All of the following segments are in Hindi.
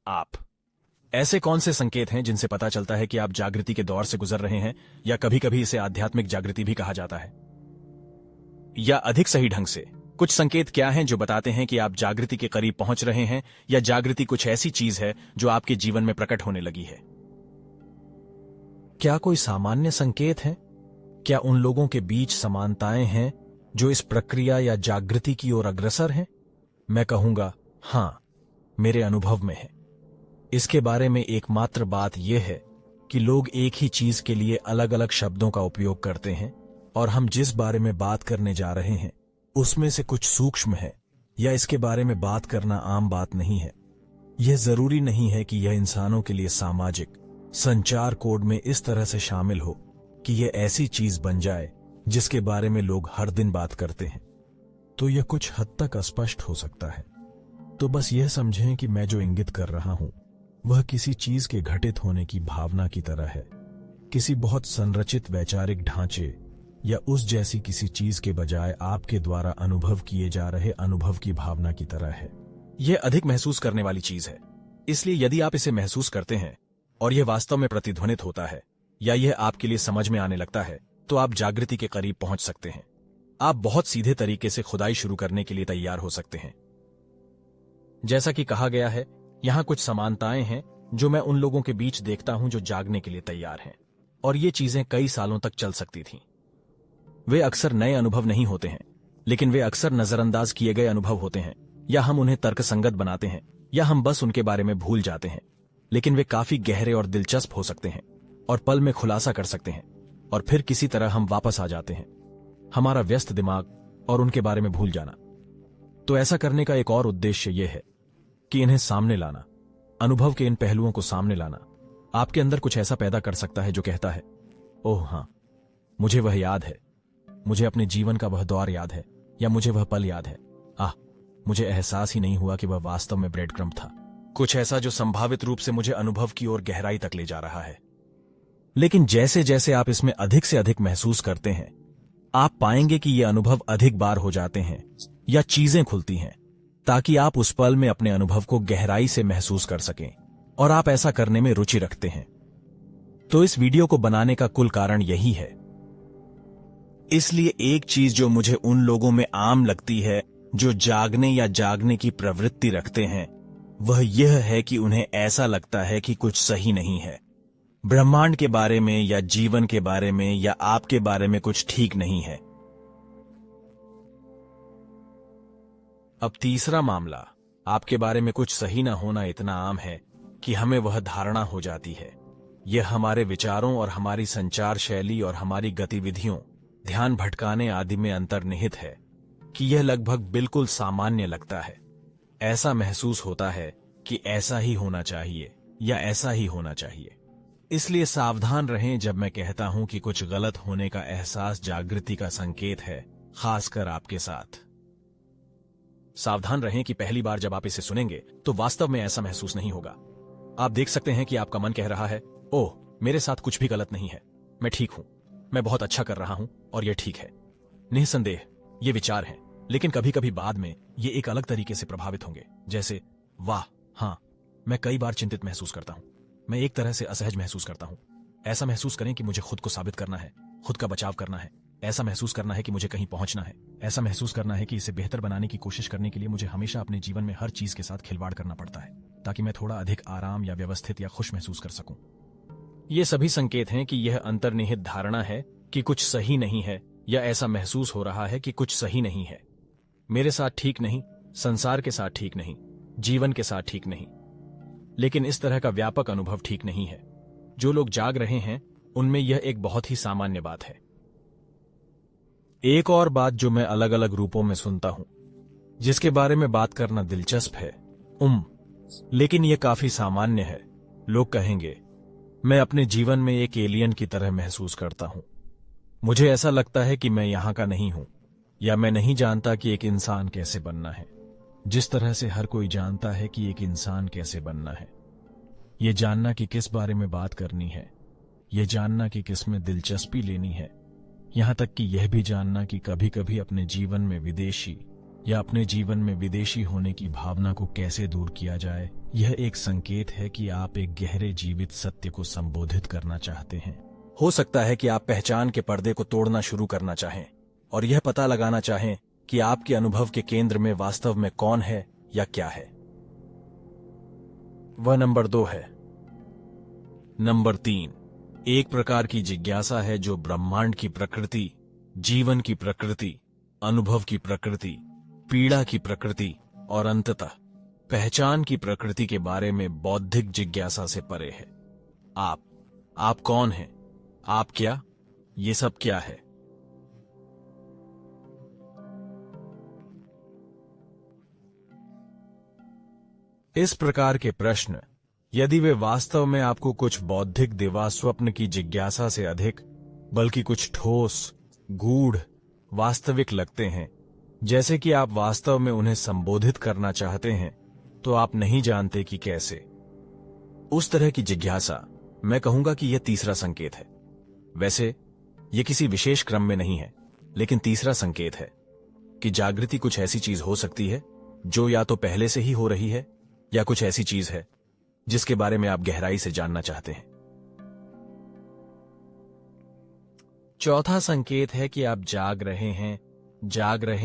आप। ऐसे कौन से संकेत हैं जिनसे पता चलता है कि आप जागृति के दौर से गुजर रहे हैं, या कभी कभी इसे आध्यात्मिक जागृति भी कहा जाता है? या अधिक सही ढंग से, कुछ संकेत क्या हैं जो बताते हैं कि आप जागृति के करीब पहुंच रहे हैं, या जागृति कुछ ऐसी चीज है जो आपके जीवन में प्रकट होने लगी है? क्या कोई सामान्य संकेत है? क्या उन लोगों के बीच समानताएं हैं जो इस प्रक्रिया या जागृति की ओर अग्रसर हैं? मैं कहूंगा हां, मेरे अनुभव में है। इसके बारे में एकमात्र बात यह है कि लोग एक ही चीज के लिए अलग अलग शब्दों का उपयोग करते हैं, और हम जिस बारे में बात करने जा रहे हैं उसमें से कुछ सूक्ष्म है, या इसके बारे में बात करना आम बात नहीं है। यह जरूरी नहीं है कि यह इंसानों के लिए सामाजिक संचार कोड में इस तरह से शामिल हो कि यह ऐसी चीज बन जाए जिसके बारे में लोग हर दिन बात करते हैं। तो यह कुछ हद तक अस्पष्ट हो सकता है। तो बस यह समझें कि मैं जो इंगित कर रहा हूं वह किसी चीज के घटित होने की भावना की तरह है, किसी बहुत संरचित वैचारिक ढांचे या उस जैसी किसी चीज के बजाय आपके द्वारा अनुभव किए जा रहे अनुभव की भावना की तरह है। यह अधिक महसूस करने वाली चीज है। इसलिए यदि आप इसे महसूस करते हैं और यह वास्तव में प्रतिध्वनित होता है, या यह आपके लिए समझ में आने लगता है, तो आप जागृति के करीब पहुंच सकते हैं। आप बहुत सीधे तरीके से खुदाई शुरू करने के लिए तैयार हो सकते हैं। जैसा कि कहा गया है, यहां कुछ समानताएं हैं जो मैं उन लोगों के बीच देखता हूं जो जागने के लिए तैयार हैं, और ये चीजें कई सालों तक चल सकती थीं। वे अक्सर नए अनुभव नहीं होते हैं, लेकिन वे अक्सर नजरअंदाज किए गए अनुभव होते हैं, या हम उन्हें तर्कसंगत बनाते हैं, या हम बस उनके बारे में भूल जाते हैं। लेकिन वे काफी गहरे और दिलचस्प हो सकते हैं, और पल में खुलासा कर सकते हैं, और फिर किसी तरह हम वापस आ जाते हैं, हमारा व्यस्त दिमाग और उनके बारे में भूल जाना। तो ऐसा करने का एक और उद्देश्य यह है कि इन्हें सामने लाना, अनुभव के इन पहलुओं को सामने लाना, आपके अंदर कुछ ऐसा पैदा कर सकता है जो कहता है, ओह हां, मुझे वह याद है, मुझे अपने जीवन का वह दौर याद है, या मुझे वह पल याद है। मुझे एहसास ही नहीं हुआ कि वह वास्तव में ब्रेड क्रम्ब था। कुछ ऐसा जो संभावित रूप से मुझे अनुभव की ओर गहराई तक ले जा रहा है। लेकिन जैसे जैसे आप इसमें अधिक से अधिक महसूस करते हैं, आप पाएंगे कि ये अनुभव अधिक बार हो जाते हैं, या चीजें खुलती हैं, ताकि आप उस पल में अपने अनुभव को गहराई से महसूस कर सकें, और आप ऐसा करने में रुचि रखते हैं। तो इस वीडियो को बनाने का कुल कारण यही है। इसलिए एक चीज जो मुझे उन लोगों में आम लगती है जो जागने या जागने की प्रवृत्ति रखते हैं, वह यह है कि उन्हें ऐसा लगता है कि कुछ सही नहीं है। ब्रह्मांड के बारे में, या जीवन के बारे में, या आपके बारे में कुछ ठीक नहीं है। अब तीसरा मामला, आपके बारे में कुछ सही न होना इतना आम है कि हमें वह धारणा हो जाती है। यह हमारे विचारों और हमारी संचार शैली और हमारी गतिविधियों, ध्यान भटकाने आदि में अंतर्निहित है कि यह लगभग बिल्कुल सामान्य लगता है। ऐसा महसूस होता है कि ऐसा ही होना चाहिए, या ऐसा ही होना चाहिए। इसलिए सावधान रहें जब मैं कहता हूं कि कुछ गलत होने का एहसास जागृति का संकेत है, खासकर आपके साथ। सावधान रहें कि पहली बार जब आप इसे सुनेंगे तो वास्तव में ऐसा महसूस नहीं होगा। आप देख सकते हैं कि आपका मन कह रहा है, ओह, मेरे साथ कुछ भी गलत नहीं है, मैं ठीक हूं, मैं बहुत अच्छा कर रहा हूं, और यह ठीक है। निसंदेह ये विचार हैं, लेकिन कभी कभी बाद में ये एक अलग तरीके से प्रभावित होंगे, जैसे वाह, हां, मैं कई बार चिंतित महसूस करता हूं, मैं एक तरह से असहज महसूस करता हूं। ऐसा महसूस करें कि मुझे खुद को साबित करना है, खुद का बचाव करना है। ऐसा महसूस करना है कि मुझे कहीं पहुंचना है। ऐसा महसूस करना है कि इसे बेहतर बनाने की कोशिश करने के लिए मुझे हमेशा अपने जीवन में हर चीज के साथ खिलवाड़ करना पड़ता है, ताकि मैं थोड़ा अधिक आराम या व्यवस्थित या खुश महसूस कर सकूं। ये सभी संकेत हैं कि यह अंतर्निहित धारणा है कि कुछ सही नहीं है, या ऐसा महसूस हो रहा है कि कुछ सही नहीं है। मेरे साथ ठीक नहीं, संसार के साथ ठीक नहीं, जीवन के साथ ठीक नहीं। लेकिन इस तरह का व्यापक अनुभव ठीक नहीं है। जो लोग जाग रहे हैं उनमें यह एक बहुत ही सामान्य बात है। एक और बात जो मैं अलग अलग रूपों में सुनता हूं, जिसके बारे में बात करना दिलचस्प है, लेकिन यह काफी सामान्य है। लोग कहेंगे, मैं अपने जीवन में एक एलियन की तरह महसूस करता हूं। मुझे ऐसा लगता है कि मैं यहां का नहीं हूं, या मैं नहीं जानता कि एक इंसान कैसे बनना है, जिस तरह से हर कोई जानता है कि एक इंसान कैसे बनना है। ये जानना कि किस बारे में बात करनी है, ये जानना कि किस में दिलचस्पी लेनी है, यहां तक कि यह भी जानना कि कभी कभी अपने जीवन में विदेशी या अपने जीवन में विदेशी होने की भावना को कैसे दूर किया जाए, यह एक संकेत है कि आप एक गहरे जीवित सत्य को संबोधित करना चाहते हैं। हो सकता है कि आप पहचान के पर्दे को तोड़ना शुरू करना चाहें और यह पता लगाना चाहें कि आपके अनुभव के केंद्र में वास्तव में कौन है या क्या है। वह नंबर 2 है। नंबर 3, एक प्रकार की जिज्ञासा है जो ब्रह्मांड की प्रकृति, जीवन की प्रकृति, अनुभव की प्रकृति, पीड़ा की प्रकृति और अंततः पहचान की प्रकृति के बारे में बौद्धिक जिज्ञासा से परे है। आप कौन हैं? आप क्या? ये सब क्या है? इस प्रकार के प्रश्न, यदि वे वास्तव में आपको कुछ बौद्धिक दिवा स्वप्न की जिज्ञासा से अधिक, बल्कि कुछ ठोस, गूढ़, वास्तविक लगते हैं, जैसे कि आप वास्तव में उन्हें संबोधित करना चाहते हैं, तो आप नहीं जानते कि कैसे। उस तरह की जिज्ञासा, मैं कहूंगा कि यह तीसरा संकेत है। वैसे यह किसी विशेष क्रम में नहीं है, लेकिन तीसरा संकेत है कि जागृति कुछ ऐसी चीज हो सकती है जो या तो पहले से ही हो रही है या कुछ ऐसी चीज है जिसके बारे में आप गहराई से जानना चाहते हैं। चौथा संकेत है कि आप जाग रहे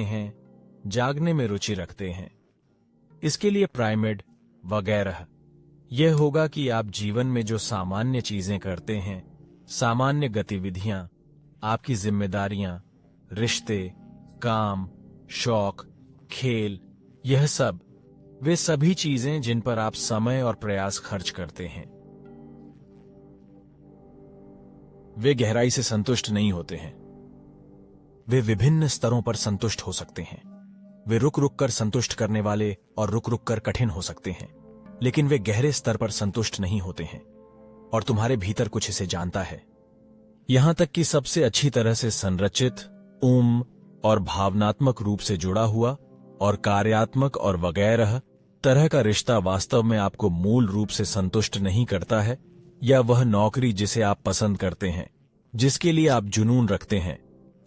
हैं, जागने में रुचि रखते हैं। इसके लिए प्राइमेड वगैरह यह होगा कि आप जीवन में जो सामान्य चीजें करते हैं, सामान्य गतिविधियां, आपकी जिम्मेदारियां, रिश्ते, काम, शौक, खेल, यह सब, वे सभी चीजें जिन पर आप समय और प्रयास खर्च करते हैं, वे गहराई से संतुष्ट नहीं होते हैं। वे विभिन्न स्तरों पर संतुष्ट हो सकते हैं। वे रुक रुक कर संतुष्ट करने वाले और रुक रुक कर कठिन हो सकते हैं, लेकिन वे गहरे स्तर पर संतुष्ट नहीं होते हैं और तुम्हारे भीतर कुछ इसे जानता है। यहां तक कि सबसे अच्छी तरह से संरचित, और भावनात्मक रूप से जुड़ा हुआ और कार्यात्मक और वगैरह तरह का रिश्ता वास्तव में आपको मूल रूप से संतुष्ट नहीं करता है, या वह नौकरी जिसे आप पसंद करते हैं, जिसके लिए आप जुनून रखते हैं,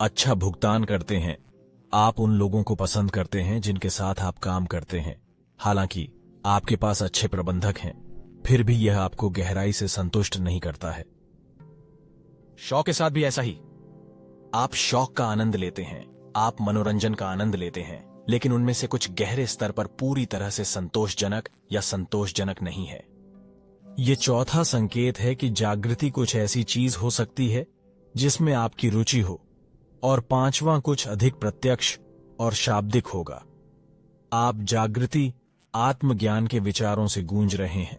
अच्छा भुगतान करते हैं, आप उन लोगों को पसंद करते हैं जिनके साथ आप काम करते हैं, हालांकि आपके पास अच्छे प्रबंधक हैं, फिर भी यह आपको गहराई से संतुष्ट नहीं करता है। शौक के साथ भी ऐसा ही। आप शौक का आनंद लेते हैं, आप मनोरंजन का आनंद लेते हैं, लेकिन उनमें से कुछ गहरे स्तर पर पूरी तरह से संतोषजनक या संतोषजनक नहीं है। यह चौथा संकेत है कि जागृति कुछ ऐसी चीज हो सकती है जिसमें आपकी रुचि हो, और पांचवां कुछ अधिक प्रत्यक्ष और शाब्दिक होगा। आप जागृति आत्मज्ञान के विचारों से गूंज रहे हैं।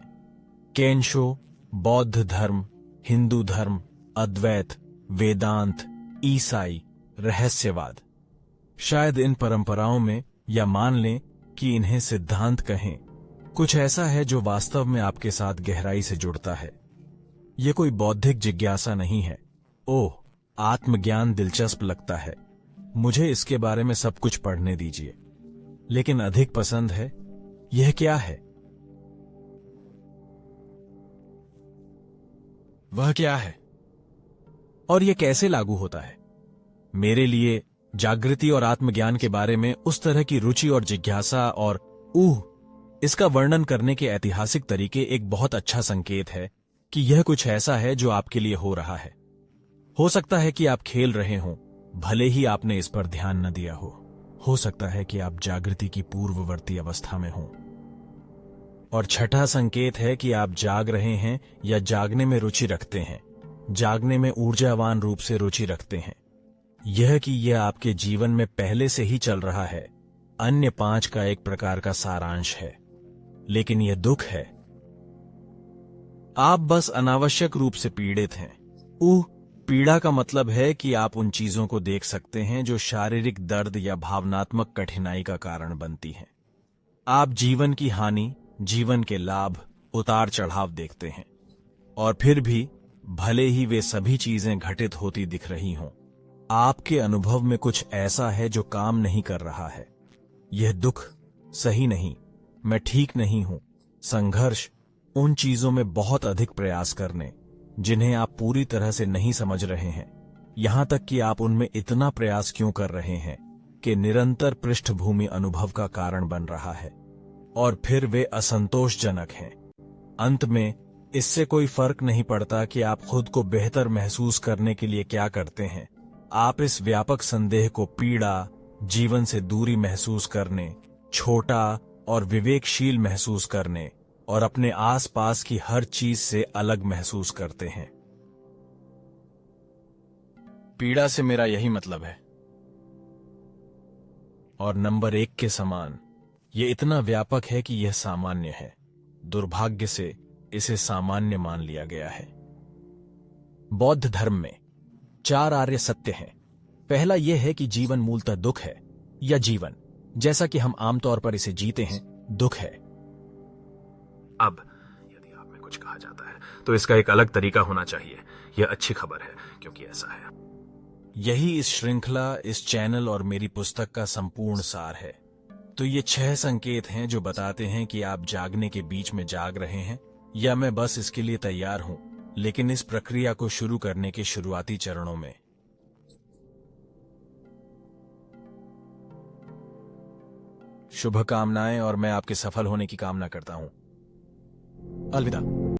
केनशो, बौद्ध धर्म, हिंदू धर्म, अद्वैत, वेदांत, ईसाई, रहस्यवाद, शायद इन परंपराओं में, या मान लें कि इन्हें सिद्धांत कहें, कुछ ऐसा है जो वास्तव में आपके साथ गहराई से जुड़ता है। यह कोई बौद्धिक जिज्ञासा नहीं है। ओह, आत्मज्ञान दिलचस्प लगता है, मुझे इसके बारे में सब कुछ पढ़ने दीजिए, लेकिन अधिक पसंद है, यह क्या है? वह क्या है और यह कैसे लागू होता है? मेरे लिए जागृति और आत्मज्ञान के बारे में उस तरह की रुचि और जिज्ञासा और इसका वर्णन करने के ऐतिहासिक तरीके एक बहुत अच्छा संकेत है कि यह कुछ ऐसा है जो आपके लिए हो रहा है। हो सकता है कि आप खेल रहे हों, भले ही आपने इस पर ध्यान न दिया हो सकता है कि आप जागृति की पूर्ववर्ती अवस्था में हों। और छठा संकेत है कि आप जाग रहे हैं या जागने में रुचि रखते हैं, जागने में ऊर्जावान रूप से रुचि रखते हैं। यह कि यह आपके जीवन में पहले से ही चल रहा है, अन्य 5 का एक प्रकार का सारांश है, लेकिन यह दुख है। आप बस अनावश्यक रूप से पीड़ित हैं। पीड़ा का मतलब है कि आप उन चीजों को देख सकते हैं जो शारीरिक दर्द या भावनात्मक कठिनाई का कारण बनती हैं। आप जीवन की हानि, जीवन के लाभ, उतार चढ़ाव देखते हैं, और फिर भी भले ही वे सभी चीजें घटित होती दिख रही हों, आपके अनुभव में कुछ ऐसा है जो काम नहीं कर रहा है। यह दुख, सही नहीं, मैं ठीक नहीं हूं, संघर्ष, उन चीजों में बहुत अधिक प्रयास करने जिन्हें आप पूरी तरह से नहीं समझ रहे हैं, यहां तक कि आप उनमें इतना प्रयास क्यों कर रहे हैं, के निरंतर पृष्ठभूमि अनुभव का कारण बन रहा है और फिर वे असंतोषजनक हैं। अंत में इससे कोई फर्क नहीं पड़ता कि आप खुद को बेहतर महसूस करने के लिए क्या करते हैं। आप इस व्यापक संदेह को पीड़ा, जीवन से दूरी महसूस करने, छोटा और विवेकशील महसूस करने और अपने आसपास की हर चीज से अलग महसूस करते हैं। पीड़ा से मेरा यही मतलब है। और नंबर 1 के समान यह इतना व्यापक है कि यह सामान्य है। दुर्भाग्य से इसे सामान्य मान लिया गया है। बौद्ध धर्म में 4 आर्य सत्य हैं। पहला यह है कि जीवन मूलतः दुख है, या जीवन जैसा कि हम आमतौर पर इसे जीते हैं दुख है। अब यदि आप में कुछ कहा जाता है तो इसका एक अलग तरीका होना चाहिए। यह अच्छी खबर है क्योंकि ऐसा है। यही इस श्रृंखला, इस चैनल और मेरी पुस्तक का संपूर्ण सार है। तो ये 6 संकेत हैं जो बताते हैं कि आप जागने के बीच में जाग रहे हैं या मैं बस इसके लिए तैयार हूं, लेकिन इस प्रक्रिया को शुरू करने के शुरुआती चरणों में। शुभकामनाएं और मैं आपके सफल होने की कामना करता हूं। अलविदा।